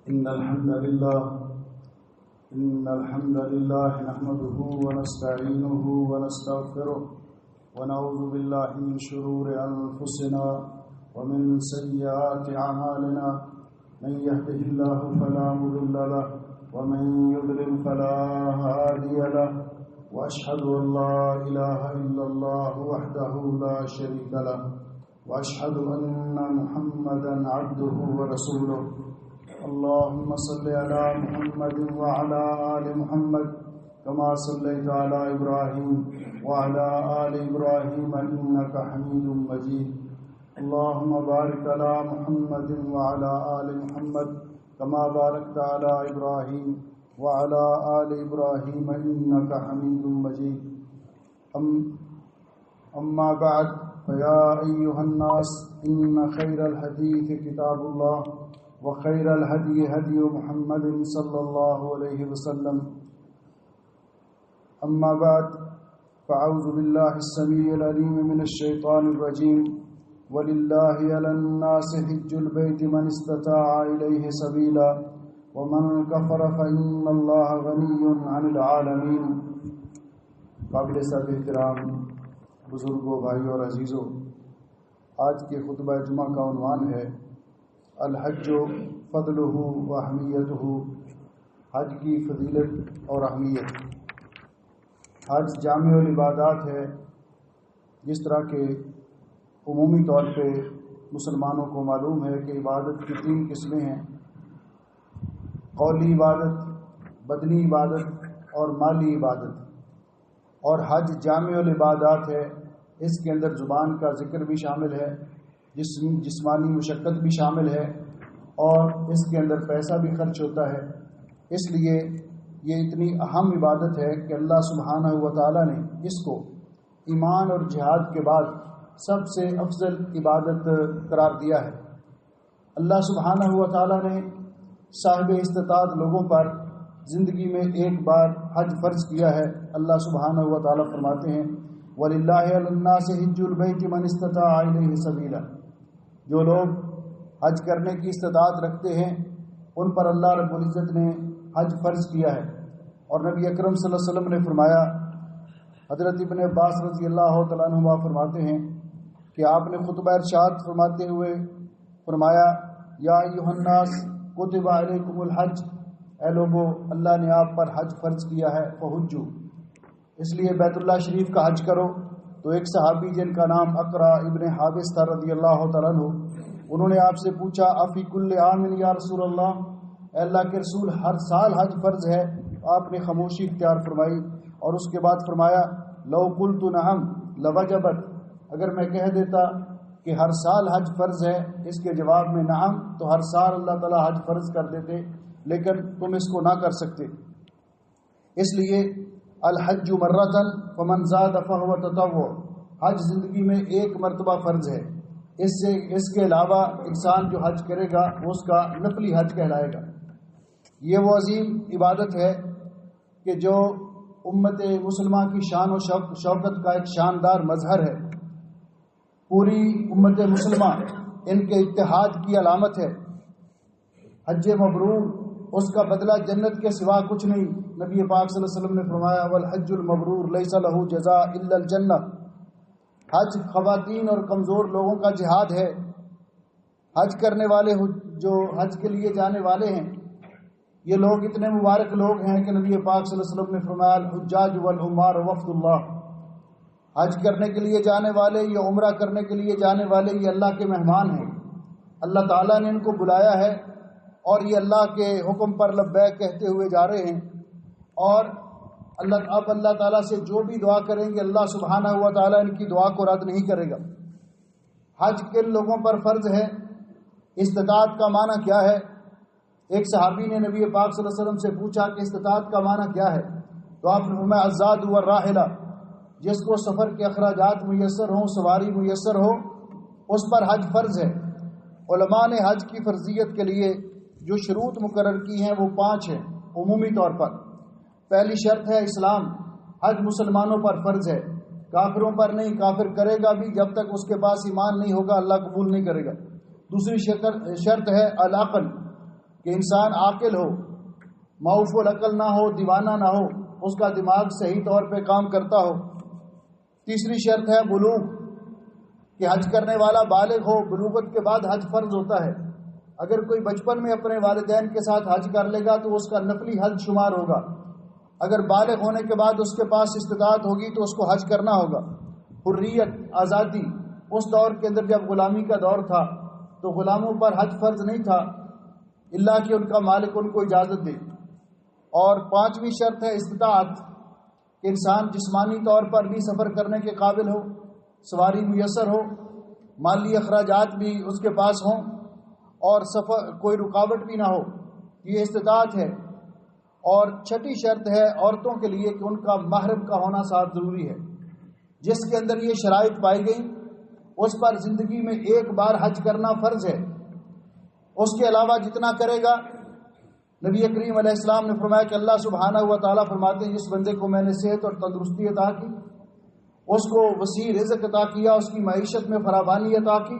إن الحمد لله نحمده ونستعينه ونستغفره ونعوذ بالله من شرور أنفسنا ومن سيئات أعمالنا من يهده الله فلا مضل له ومن يضلل فلا هادي له وأشهد أن لا إله إلا الله وحده لا شريك له وأشهد أن محمدا عبده ورسوله اللهم صل على محمد وعلى آل محمد كما صليت على إبراهيم وعلى آل إبراهيم إنك حميد مجيد اللهم بارك على محمد وعلى آل محمد كما باركت على إبراهيم وعلى آل إبراهيم إنك حميد مجيد أما بعد فيا أيها الناس إن خير الحديث كتاب الله وخير الهدي هدي محمد صلى الله عليه وسلم أما بعد فأعوذ بالله السميع العليم من الشيطان الرجيم ولله على الناس حج البيت من استطاع إليه سبيلا ومن كفر فإن الله غني عن العالمين. قابل صاحب احترام بزرگوں، بھائیوں اور عزیزوں، آج کے خطبہ جمعہ کا عنوان ہے الحج فضلہ و اہمیتہ، حج کی فضیلت اور اہمیت. حج جامع العبادات ہے. جس طرح کہ عمومی طور پہ مسلمانوں کو معلوم ہے کہ عبادت کی 3 قسمیں ہیں: قولی عبادت، بدنی عبادت اور مالی عبادت. اور حج جامع العبادات ہے. اس کے اندر زبان کا ذکر بھی شامل ہے، جسمانی مشقت بھی شامل ہے، اور اس کے اندر پیسہ بھی خرچ ہوتا ہے. اس لیے یہ اتنی اہم عبادت ہے کہ اللہ سبحانہ و تعالیٰ نے اس کو ایمان اور جہاد کے بعد سب سے افضل عبادت قرار دیا ہے. اللہ سبحانہ و تعالیٰ نے صاحب استطاعت لوگوں پر زندگی میں ایک بار حج فرض کیا ہے. اللہ سبحانہ و تعالیٰ فرماتے ہیں وَلِلَّهِ عَلَى النَّاسِ حِجُّ الْبَيْتِ مَنِ اسْتَطَاعَ إِلَيْهِ سَبِيلًا. جو لوگ حج کرنے کی استطاعت رکھتے ہیں ان پر اللہ رب العزت نے حج فرض کیا ہے. اور نبی اکرم صلی اللہ علیہ وسلم نے فرمایا، حضرت ابن عباس رضی اللہ تعالیٰ عنہ فرماتے ہیں کہ آپ نے خطبہ ارشاد فرماتے ہوئے فرمایا یا ایھا الناس کتب علیکم الحج، اے لوگو اللہ نے آپ پر حج فرض کیا ہے، فحجوا، اس لیے بیت اللہ شریف کا حج کرو. تو ایک صحابی جن کا نام اقرا ابن حابس تھا رضی اللہ تعالیٰ عنہ، انہوں نے آپ سے پوچھا افی کل عام یا رسول اللہ، اے اللہ کے رسول ہر سال حج فرض ہے؟ آپ نے خاموشی اختیار فرمائی اور اس کے بعد فرمایا لو قلت نعم لوجبت، اگر میں کہہ دیتا کہ ہر سال حج فرض ہے اس کے جواب میں نعم، تو ہر سال اللہ تعالیٰ حج فرض کر دیتے، لیکن تم اس کو نہ کر سکتے. اس لیے الحج مرتن فمن زاد فهو تطوع، حج زندگی میں ایک مرتبہ فرض ہے. اس کے علاوہ انسان جو حج کرے گا وہ اس کا نفلی حج کہلائے گا. یہ وہ عظیم عبادت ہے کہ جو امت مسلمہ کی شان و شوکت کا ایک شاندار مظہر ہے. پوری امت مسلمہ ان کے اتحاد کی علامت ہے. حج مبرور، اس کا بدلہ جنت کے سوا کچھ نہیں. نبی پاک صلی اللہ علیہ وسلم نے فرمایا والحج المبرور لیس له جزاء الا الجنہ. حج خواتین اور کمزور لوگوں کا جہاد ہے. حج کرنے والے جو حج کے لیے جانے والے ہیں یہ لوگ اتنے مبارک لوگ ہیں کہ نبی پاک صلی اللہ علیہ وسلم نے فرمایا الحجاج والعمار وفد اللہ. حج کرنے کے لیے جانے والے یا عمرہ کرنے کے لیے جانے والے یہ اللہ کے مہمان ہیں. اللہ تعالیٰ نے ان کو بلایا ہے اور یہ اللہ کے حکم پر لبیک کہتے ہوئے جا رہے ہیں. اور اللہ تعالیٰ سے جو بھی دعا کریں گے اللہ سبحانہ و تعالیٰ ان کی دعا کو رد نہیں کرے گا. حج کن لوگوں پر فرض ہے؟ استطاعت کا معنی کیا ہے؟ ایک صحابی نے نبی پاک صلی اللہ علیہ وسلم سے پوچھا کہ استطاعت کا معنی کیا ہے؟ تو آپ نے فرمایا الزاد والراحلہ، جس کو سفر کے اخراجات میسر ہوں، سواری میسر ہو، اس پر حج فرض ہے. علماء نے حج کی فرضیت کے لیے جو شروط مقرر کی ہیں وہ 5 ہیں عمومی طور پر. پہلی شرط ہے اسلام. حج مسلمانوں پر فرض ہے، کافروں پر نہیں. کافر کرے گا بھی جب تک اس کے پاس ایمان نہیں ہوگا اللہ قبول نہیں کرے گا. دوسری شرط ہے العقل، کہ انسان عاقل ہو، معوف العقل نہ ہو، دیوانہ نہ ہو، اس کا دماغ صحیح طور پہ کام کرتا ہو۔ تیسری شرط ہے بلوغ، کہ حج کرنے والا بالغ ہو۔ بلوغت کے بعد حج فرض ہوتا ہے۔ اگر کوئی بچپن میں اپنے والدین کے ساتھ حج کر لے گا تو اس کا نفلی حج شمار ہوگا۔ اگر بالغ ہونے کے بعد اس کے پاس استطاعت ہوگی تو اس کو حج کرنا ہوگا۔ حریت، آزادی، اس دور کے اندر جب غلامی کا دور تھا تو غلاموں پر حج فرض نہیں تھا الا کہ ان کا مالک ان کو اجازت دے۔ اور پانچویں شرط ہے استطاعت، کہ انسان جسمانی طور پر بھی سفر کرنے کے قابل ہو، سواری میسر ہو، مالی اخراجات بھی اس کے پاس ہوں اور سفر کوئی رکاوٹ بھی نہ ہو، یہ استطاعت ہے۔ اور چھٹی شرط ہے عورتوں کے لیے کہ ان کا محرم کا ہونا ساتھ ضروری ہے۔ جس کے اندر یہ شرائط پائی گئی اس پر زندگی میں ایک بار حج کرنا فرض ہے۔ اس کے علاوہ جتنا کرے گا، نبی کریم علیہ السلام نے فرمایا کہ اللہ سبحانہ و تعالیٰ فرماتے ہیں جس بندے کو میں نے صحت اور تندرستی عطا کی، اس کو وسیع رزق عطا کیا، اس کی معیشت میں فراوانی عطا کی،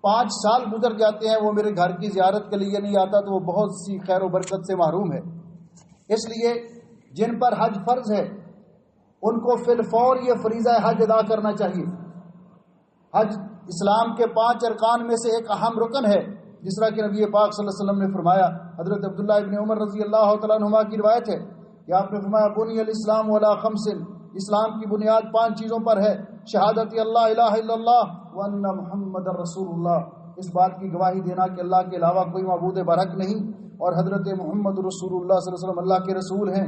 5 سال گزر جاتے ہیں وہ میرے گھر کی زیارت کے لیے نہیں آتا تو وہ بہت سی خیر و برکت سے محروم ہے۔ اس لیے جن پر حج فرض ہے ان کو فی الفور یہ فریضہ حج ادا کرنا چاہیے۔ حج اسلام کے 5 ارکان میں سے ایک اہم رکن ہے، جس طرح کہ نبی پاک صلی اللہ علیہ وسلم نے فرمایا۔ حضرت عبداللہ ابن عمر رضی اللہ تعالیٰ عنہما کی روایت ہے کہ آپ نے فرمایا بنی الاسلام علی 5، اسلام کی بنیاد 5 چیزوں پر ہے: شہادت اللہ الہ الا اللہ وان محمد رسول اللہ، اس بات کی گواہی دینا کہ اللہ کے علاوہ کوئی معبود برحق نہیں اور حضرت محمد رسول اللہ صلی اللہ علیہ وسلم اللہ کے رسول ہیں،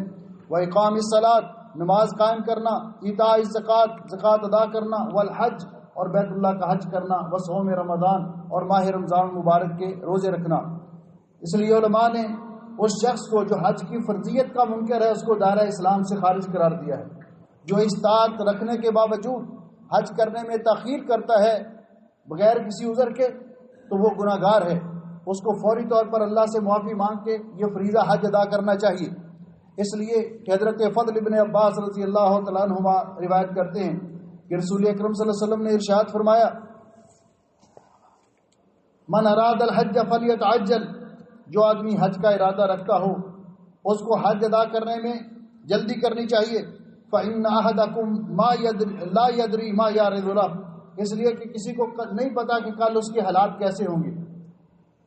واقام الصلاۃ، نماز قائم کرنا، ایتاء الزکات، زکوٰۃ ادا کرنا، والحج، اور بیت اللہ کا حج کرنا، وصوم رمضان، اور ماہ رمضان مبارک کے روزے رکھنا۔ اس لیے علماء نے اس شخص کو جو حج کی فرضیت کا منکر ہے اس کو دائرہ اسلام سے خارج قرار دیا ہے۔ جو استطاعت رکھنے کے باوجود حج کرنے میں تاخیر کرتا ہے بغیر کسی عذر کے تو وہ گناہ گار ہے، اس کو فوری طور پر اللہ سے معافی مانگ کے یہ فریضہ حج ادا کرنا چاہیے۔ اس لیے کہ حضرت فضل ابن عباس رضی اللہ تعالیٰ عنہما روایت کرتے ہیں کہ رسول اکرم صلی اللہ علیہ وسلم نے ارشاد فرمایا من اراد الحج فلیتعجل، جو آدمی حج کا ارادہ رکھتا ہو اس کو حج ادا کرنے میں جلدی کرنی چاہیے۔ فإن أحدكم لا يدري ما يعرض له، اس لیے کہ کسی کو نہیں پتا کہ کل اس کے حالات کیسے ہوں گے۔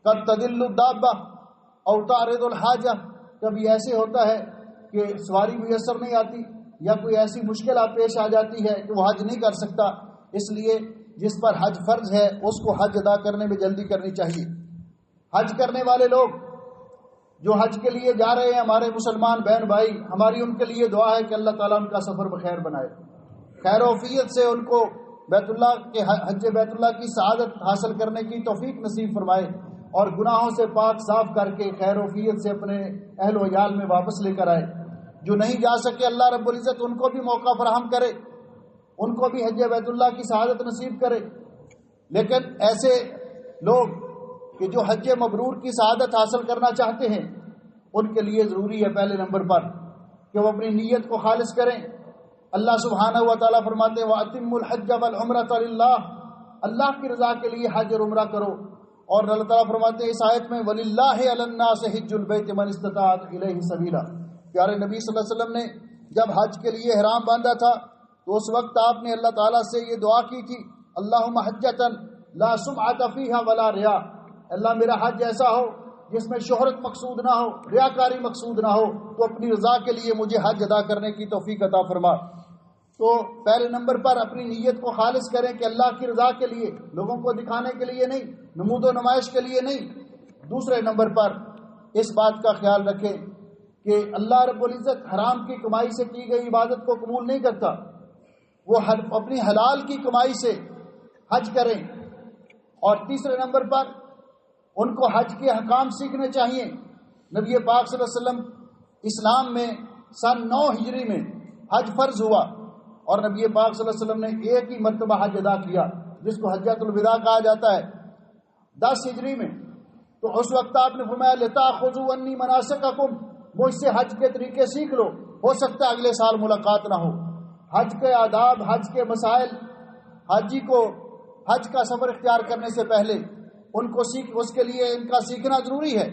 قد تدل الدابہ او تعرض الحاجہ، کبھی ایسے ہوتا ہے کہ سواری میسر نہیں آتی یا کوئی ایسی مشکل پیش آ جاتی ہے کہ وہ حج نہیں کر سکتا، اس لیے جس پر حج فرض ہے اس کو حج ادا کرنے میں جلدی کرنی چاہیے۔ حج کرنے والے لوگ جو حج کے لیے جا رہے ہیں، ہمارے مسلمان بہن بھائی، ہماری ان کے لیے دعا ہے کہ اللہ تعالیٰ ان کا سفر بخیر بنائے، خیر و عافیت سے ان کو بیت اللہ کے حج بیت اللہ کی سعادت حاصل کرنے کی توفیق نصیب فرمائے اور گناہوں سے پاک صاف کر کے خیر و عافیت سے اپنے اہل و عیال میں واپس لے کر آئے۔ جو نہیں جا سکے اللہ رب العزت ان کو بھی موقع فراہم کرے، ان کو بھی حج بیت اللہ کی سعادت نصیب کرے۔ لیکن ایسے لوگ کہ جو حج مبرور کی سعادت حاصل کرنا چاہتے ہیں ان کے لیے ضروری ہے پہلے نمبر پر کہ وہ اپنی نیت کو خالص کریں۔ اللہ سبحانہ و تعالیٰ فرماتے ہیں وَأَتِمُّ الْحَجَّ وَالْعُمْرَةَ لِلَّهِ، اللہ کی رضا کے لیے حج اور عمرہ کرو۔ اور اللہ تعالیٰ فرماتے ہیں اس آیت میں وَلِلَّهِ عَلَى النَّاسِ حِجُّ الْبَيْتِ مَنِ اسْتَطَاعَ إِلَيْهِ سَبِيلًا۔ پیارے نبی صلی اللہ علیہ وسلم نے جب حج کے لیے احرام باندھا تھا تو اس وقت آپ نے اللہ تعالیٰ سے یہ دعا کی تھی اللہم حجۃ لا سمعۃ فیہا ولا ریا، اللہ میرا حج ایسا ہو جس میں شہرت مقصود نہ ہو، ریاکاری مقصود نہ ہو، تو اپنی رضا کے لیے مجھے حج ادا کرنے کی توفیق عطا فرما۔ تو پہلے نمبر پر اپنی نیت کو خالص کریں کہ اللہ کی رضا کے لیے، لوگوں کو دکھانے کے لیے نہیں، نمود و نمائش کے لیے نہیں۔ دوسرے نمبر پر اس بات کا خیال رکھیں کہ اللہ رب العزت حرام کی کمائی سے کی گئی عبادت کو قبول نہیں کرتا، وہ اپنی حلال کی کمائی سے حج کریں۔ اور تیسرے نمبر پر ان کو حج کے احکام سیکھنے چاہیے۔ نبی پاک صلی اللہ علیہ وسلم اسلام میں سن 9 ہجری میں حج فرض ہوا اور نبی پاک صلی اللہ علیہ وسلم نے ایک ہی مرتبہ حج ادا کیا جس کو حجۃ الوداع کہا جاتا ہے 10 ہجری میں۔ تو اس وقت آپ نے فرمایا لتاخذوا عنی مناسککم، مجھ سے حج کے طریقے سیکھ لو، ہو سکتا ہے اگلے سال ملاقات نہ ہو۔ حج کے آداب، حج کے مسائل، حاجی کو حج کا سفر اختیار کرنے سے پہلے ان کو اس کے لیے ان کا سیکھنا ضروری ہے۔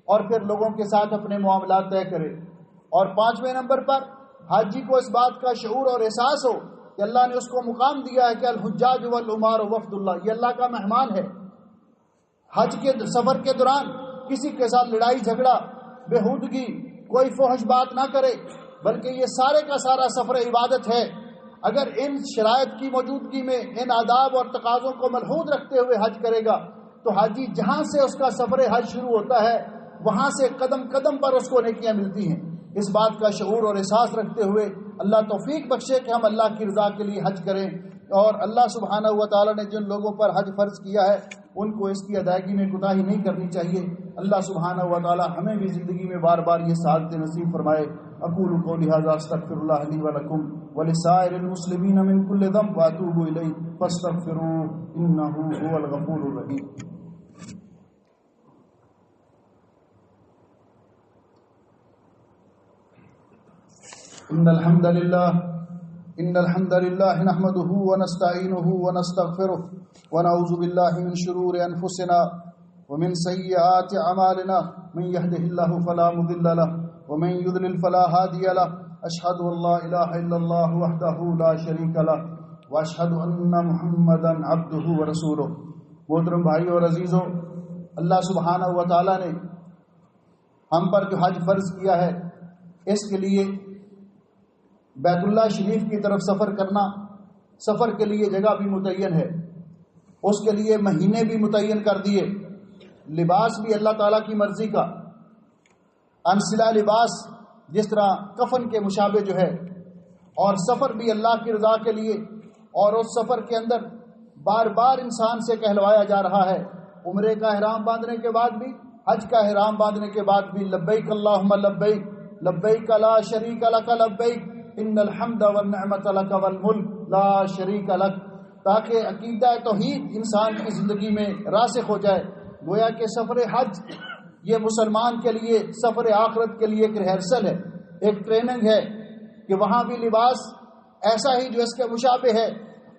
اور پھر لوگوں کے ساتھ اپنے معاملات طے کرے۔ اور 5ویں نمبر پر حاجی کو اس بات کا شعور اور احساس ہو کہ اللہ نے اس کو مقام دیا ہے کہ الحجاج والعمار وفد اللہ، یہ اللہ کا مہمان ہے۔ حج کے سفر کے دوران کسی کے ساتھ لڑائی جھگڑا، بےہودگی، کوئی فحش بات نہ کرے، بلکہ یہ سارے کا سارا سفر عبادت ہے۔ اگر ان شرائط کی موجودگی میں ان آداب اور تقاضوں کو ملحوظ رکھتے ہوئے حج کرے گا تو حاجی جہاں سے اس کا سفر حج شروع ہوتا ہے وہاں سے قدم قدم پر اس کو نیکیاں ملتی ہیں۔ اس بات کا شعور اور احساس رکھتے ہوئے اللہ توفیق بخشے کہ ہم اللہ کی رضا کے لیے حج کریں، اور اللہ سبحانہ و تعالیٰ نے جن لوگوں پر حج فرض کیا ہے ان کو اس کی ادائیگی میں کوتاہی نہیں کرنی چاہیے۔ اللہ سبحانہ و تعالیٰ ہمیں بھی زندگی میں بار بار یہ سعادت نصیب فرمائے۔ اقول قولی ھذا استغفر اللہ لی ولکم ولسائر المسلمین من کل ذنب واتوب الیہ فاستغفروہ انہ هو الغفور الرحیم۔ ان الحمد للہ نحمده ونستعینه ونستغفره ونعوذ باللہ من شرور انفسنا ومن سیئات اعمالنا من يهده الله فلا مضل له ومن يضلل فلا هادي له اشهد ان لا اله الا الله وحده لا شريك له واشهد ان محمدا عبده ورسوله۔ محترم بھائیو اور عزیزو، اللہ سبحانہ و تعالی نے ہم پر جو حج فرض کیا ہے اس کے لیے بیت اللہ شریف کی طرف سفر کرنا، سفر کے لیے جگہ بھی متعین ہے، اس کے لیے مہینے بھی متعین کر دیے، لباس بھی اللہ تعالیٰ کی مرضی کا، انسلا لباس جس طرح کفن کے مشابہ جو ہے، اور سفر بھی اللہ کی رضا کے لیے۔ اور اس سفر کے اندر بار بار انسان سے کہلوایا جا رہا ہے، عمرے کا احرام باندھنے کے بعد بھی، حج کا احرام باندھنے کے بعد بھی، لبیک اللہم لبیک لبیک لا شریک لک لبیک ان الحمد والنعمت لک والملک لا شریک لک، تاکہ عقیدہ توحید انسان کی زندگی میں راسخ ہو جائے۔ گویا کہ سفر حج یہ مسلمان کے لیے سفر آخرت کے لیے ایک ریہرسل ہے، ایک ٹریننگ ہے کہ وہاں بھی لباس ایسا ہی جو اس کے مشابہ ہے،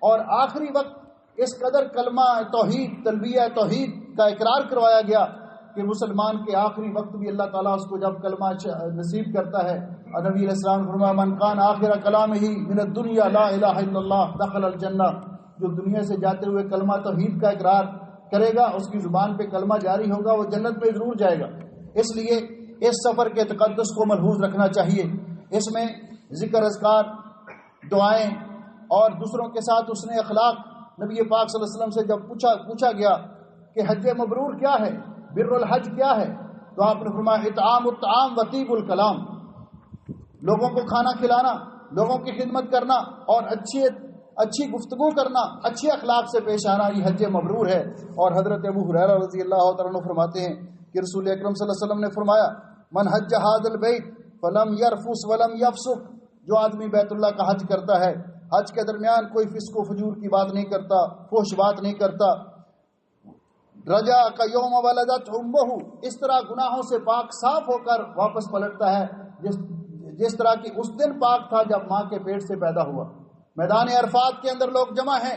اور آخری وقت اس قدر کلمہ توحید، تلبیہ توحید کا اقرار کروایا گیا کہ مسلمان کے آخری وقت بھی اللہ تعالیٰ اس کو جب کلمہ نصیب کرتا ہے، نبی علیہ السلام فرمایا من کان آخر کلامہ من الدنیا لا الہ الا اللہ دخل الجنہ، جو دنیا سے جاتے ہوئے کلمہ توحید کا اقرار کرے گا، اس کی زبان پہ کلمہ جاری ہوگا، وہ جنت میں ضرور جائے گا۔ اس لیے اس سفر کے تقدس کو ملحوظ رکھنا چاہیے۔ اس میں ذکر اذکار، دعائیں اور دوسروں کے ساتھ حسن اخلاق۔ نبی پاک صلی اللہ علیہ وسلم سے جب پوچھا گیا کہ حج مبرور کیا ہے، بر الحج کیا ہے، تو آپ نے فرمایا اطعام الطعام و طیب الکلام، لوگوں کو کھانا کھلانا، لوگوں کی خدمت کرنا اور اچھی گفتگو کرنا، اچھے اخلاق سے پیش آنا، یہ حج مبرور ہے۔ اور حضرت ابو ہریرہ رضی اللہ تعالیٰ عنہ فرماتے ہیں کہ رسول اکرم صلی اللہ علیہ وسلم نے فرمایا من حج ھذا البیت فلم یرفث ولم یفسق، جو آدمی بیت اللہ کا حج کرتا ہے، حج کے درمیان کوئی فسق و فجور کی بات نہیں کرتا، فحش بات نہیں کرتا، رجا کا یوم ولدت امہ، اس طرح گناہوں سے پاک صاف ہو کر واپس پلٹتا ہے جس طرح کی اس دن پاک تھا جب ماں کے پیٹ سے پیدا ہوا۔ میدان عرفات کے اندر لوگ جمع ہیں،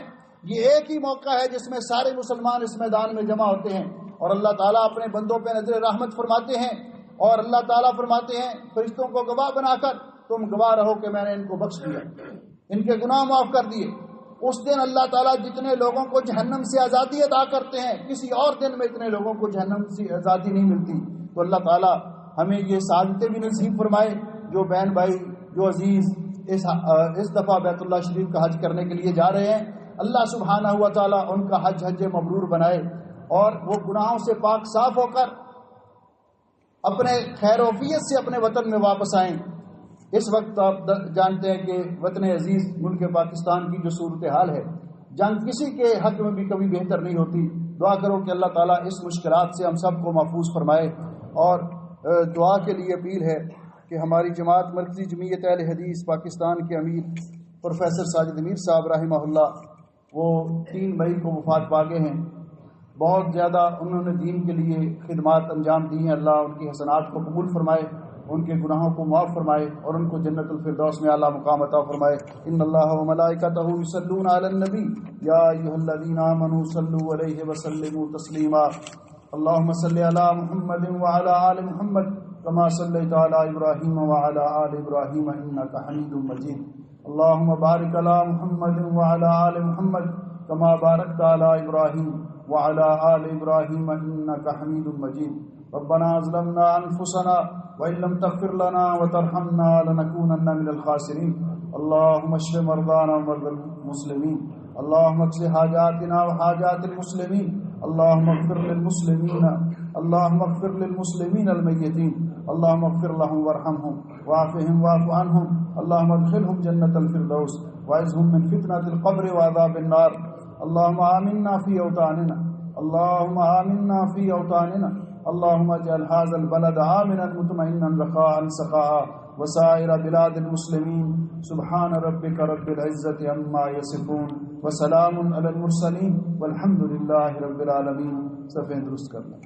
یہ ایک ہی موقع ہے جس میں سارے مسلمان اس میدان میں جمع ہوتے ہیں، اور اللہ تعالیٰ اپنے بندوں پہ نظر رحمت فرماتے ہیں، اور اللہ تعالیٰ فرماتے ہیں فرشتوں کو گواہ بنا کر تم گواہ رہو کہ میں نے ان کو بخش دیا، ان کے گناہ معاف کر دیے۔ اس دن اللہ تعالیٰ جتنے لوگوں کو جہنم سے آزادی عطا کرتے ہیں، کسی اور دن میں اتنے لوگوں کو جہنم سے آزادی نہیں ملتی۔ تو اللہ تعالیٰ ہمیں یہ سعادتیں بھی نصیب فرمائے۔ جو بہن بھائی، جو عزیز اس دفعہ بیت اللہ شریف کا حج کرنے کے لیے جا رہے ہیں، اللہ سبحانہ ہوا تعالیٰ ان کا حج مبرور بنائے، اور وہ گناہوں سے پاک صاف ہو کر اپنے خیر و عافیت سے اپنے وطن میں واپس آئیں۔ اس وقت آپ جانتے ہیں کہ وطن عزیز ملک پاکستان کی جو صورتحال ہے، جنگ کسی کے حق میں بھی کبھی بہتر نہیں ہوتی۔ دعا کرو کہ اللہ تعالیٰ اس مشکلات سے ہم سب کو محفوظ فرمائے، اور دعا کے لیے اپیل ہے کہ ہماری جماعت مرکزی جمعیت اہل حدیث پاکستان کے امیر پروفیسر ساجد امیر صاحب رحمہ اللہ، وہ 3 مئی کو وفات پا گئے ہیں۔ بہت زیادہ انہوں نے دین کے لیے خدمات انجام دی ہیں، اللہ ان کی حسنات کو قبول فرمائے، ان کے گناہوں کو معاف فرمائے، اور ان کو جنت الفردوس میں اعلیٰ مقام عطا فرمائے۔ ان اللہ و ملائکتہ یصلون علی النبی یا ایھا الذین آمنوا صلوا علیہ وسلموا تسلیما۔ اللهم صل على محمد وعلى آل محمد كما صليت على إبراهيم وعلى آل إبراهيم إنك حميد مجيد. اللهم بارك على محمد وعلى آل محمد كما باركت على إبراهيم وعلى آل إبراهيم إنك حميد مجيد. ربنا ظلمنا أنفسنا وإن لم تغفر لنا وترحمنا لنكونن من الخاسرين. اللهم اشف مرضانا ومرضى المسلمين. اللهم اقض حاجاتنا وحاجات المسلمين. اللهم اغفر للمسلمين الميتين. اللهم اغفر لهم وارحمهم وعافهم واعف عنهم. اللهم ادخلهم جنة الفردوس واعذهم من فتنة القبر وعذاب النار. اللهم آمنا في أوطاننا. اللهم اجعل هذا البلد آمنا مطمئنا رخاء سخاء وسائر بلاد المسلمين. سبحان ربك رب العزة عما يصفون وسلام على المرسلين والحمد لله رب العالمين. صفحہ درست کرنا.